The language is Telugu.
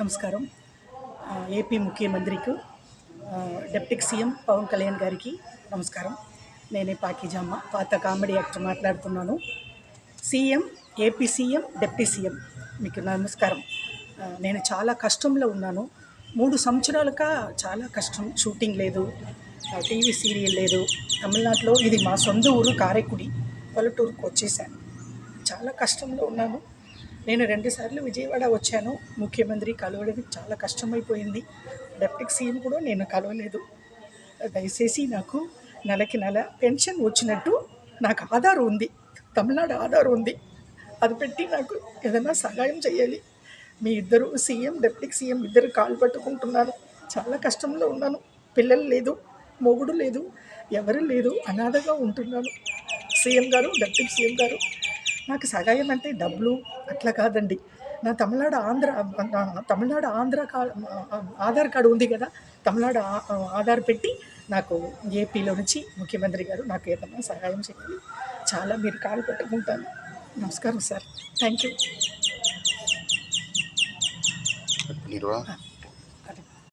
నమస్కారం. ఏపీ ముఖ్యమంత్రికి, డిప్యూటీ సీఎం పవన్ కళ్యాణ్ గారికి నమస్కారం. నేనే పాకీజమ్మ, పాత కామెడీ యాక్టర్ మాట్లాడుతున్నాను. CM, AP CM, deputy CM మీకు నమస్కారం. నేను చాలా కష్టంలో ఉన్నాను. 3 సంవత్సరాలుగా చాలా కష్టం. షూటింగ్ లేదు, టీవీ సీరియల్ లేదు. తమిళనాడులో ఇది మా సొంత ఊరు కారైకుడి, పల్లెటూరుకు వచ్చేసాను. చాలా కష్టంలో ఉన్నాను. నేను 2 సార్లు విజయవాడ వచ్చాను. ముఖ్యమంత్రి కలవడానికి చాలా కష్టమైపోయింది. డిప్యూటీ సీఎం కూడా నేను కలవలేదు. దయచేసి నాకు నెలకి నెల పెన్షన్ వచ్చినట్టు నాకు ఆధార్ ఉంది, తమిళనాడు ఆధార్ ఉంది, అది పెట్టి నాకు ఏదైనా సహాయం చేయాలి. మీ ఇద్దరు సీఎం, డిప్యూటీ సీఎం ఇద్దరు కాలు పట్టుకుంటున్నాను. చాలా కష్టంలో ఉన్నాను. పిల్లలు లేదు, మొగుడు లేదు, ఎవరు లేదు, అనాథగా ఉంటున్నాను. సీఎం గారు, డిప్యూటీ సీఎం గారు, నాకు సహాయం అంటే డబ్బులు అట్లా కాదండి. నా తమిళనాడు ఆంధ్ర ఆధార్ కార్డు ఉంది కదా, తమిళనాడు ఆధార్ పెట్టి నాకు ఏపీలో నుంచి ముఖ్యమంత్రి గారు నాకు ఏదైనా సహాయం చేయాలి. చాలా మీరు కాలు పెట్టుకుంటాను. నమస్కారం సార్, థ్యాంక్ యూ.